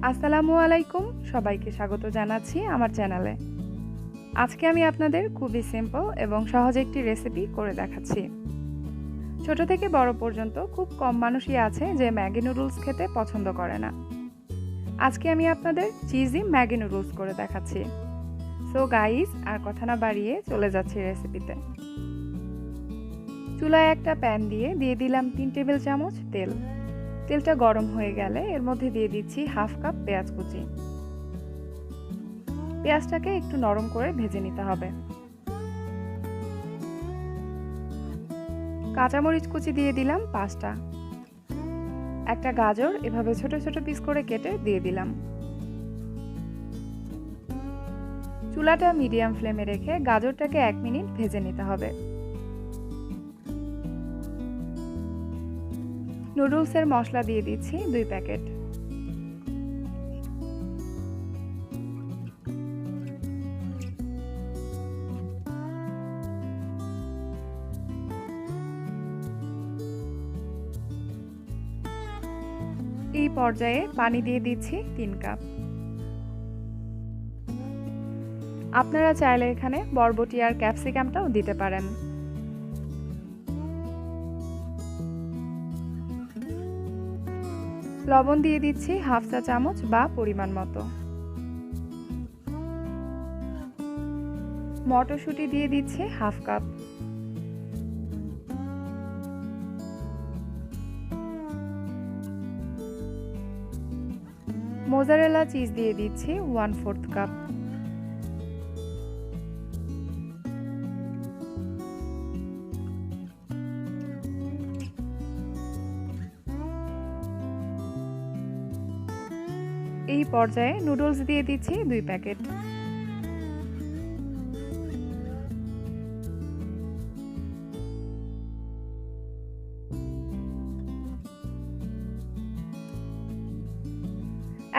আসসালামু আলাইকুম, সবাইকে স্বাগত জানাচ্ছি আমার চ্যানেলে। আজকে আমি আপনাদের খুবই সিম্পল এবং সহজ একটি রেসিপি করে দেখাচ্ছি। ছোট থেকে বড় পর্যন্ত খুব কম মানুষই আছে যে ম্যাগি নুডলস খেতে পছন্দ করে না। আজকে আমি আপনাদের চিজি ম্যাগি নুডলস করে দেখাচ্ছি। সো গাইস, আর কথা না বাড়িয়ে চলে যাচ্ছি রেসিপিতে। চুলায় একটা প্যান দিয়ে দিলাম 3 টেবিল চামচ তেল। তেলটা গরম হয়ে গেলে এর মধ্যে দিয়ে দিচ্ছি হাফ কাপ পেঁয়াজ কুচি। পেঁয়াজটাকে একটু নরম করে ভেজে নিতে হবে। কাঁচামরিচ কুচি দিয়ে দিলাম 5টা। একটা গাজর এভাবে ছোট ছোট পিস করে কেটে দিয়ে দিলাম। চুলাটা মিডিয়াম ফ্লেমে রেখে গাজরটাকে 1 মিনিট ভেজে নিতে হবে। নুডলসের মশলা দিয়ে দিচ্ছি 2 প্যাকেট। এই পর্যায়ে পানি দিয়ে দিচ্ছি 3 কাপ। আপনারা চাইলে এখানে বরবটি আর ক্যাপসিকামটাও দিতে পারেন। লবণ দিয়ে দিচ্ছি হাফ চা চামচ বা পরিমাণ মতো। মটরশুঁটি দিয়ে দিচ্ছি হাফ কাপ। মোজারেলা চিজ দিয়ে দিচ্ছি 1/4 কাপ। এই পর্যায়ে নুডলস দিয়ে দিচ্ছি 2 প্যাকেট।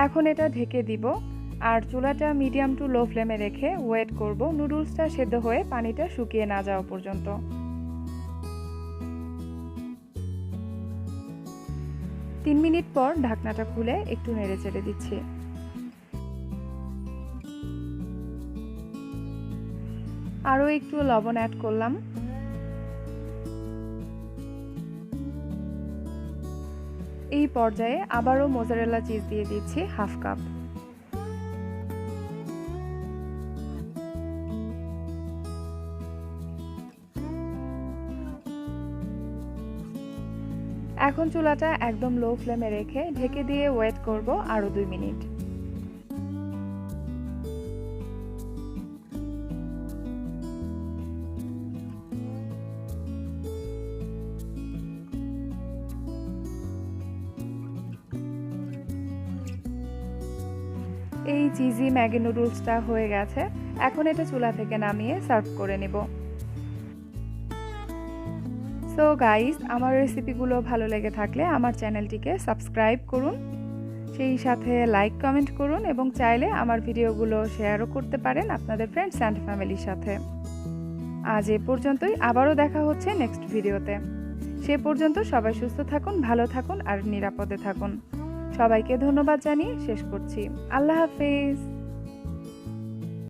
এখন এটা ঢেকে দিব আর চুলাটা মিডিয়াম টু লো ফ্লেমে রেখে ওয়েট করব নুডলসটা সেদ্ধ হয়ে পানিটা শুকিয়ে না যাওয়া পর্যন্ত। 3 মিনিট পর ঢাকনাটা খুলে একটু নেড়ে চেড়ে দিচ্ছি। আরও একটু লবণ অ্যাড করলাম। এই পর্যায়ে আবারও মোজারেলা চিজ দিয়ে দিচ্ছি হাফ কাপ। এখন চুলাটা একদম লো ফ্লেমে রেখে ঢেকে দিয়ে ওয়েট করব আরও 2 মিনিট। এই চিজি ম্যাগি নুডলসটা হয়ে গেছে। এখন এটা চুলা থেকে নামিয়ে সার্ভ করে নেব। সো গাইস, আমার রেসিপিগুলো ভালো লেগে থাকলে আমার চ্যানেলটিকে সাবস্ক্রাইব করুন, সেই সাথে লাইক কমেন্ট করুন এবং চাইলে আমার ভিডিওগুলো শেয়ারও করতে পারেন আপনাদের ফ্রেন্ডস অ্যান্ড ফ্যামিলির সাথে। আজ এ পর্যন্তই, আবারও দেখা হচ্ছে নেক্সট ভিডিওতে। সে পর্যন্ত সবাই সুস্থ থাকুন, ভালো থাকুন আর নিরাপদে থাকুন। সবাইকে ধন্যবাদ জানিয়ে শেষ করছি। আল্লাহ হাফেজ।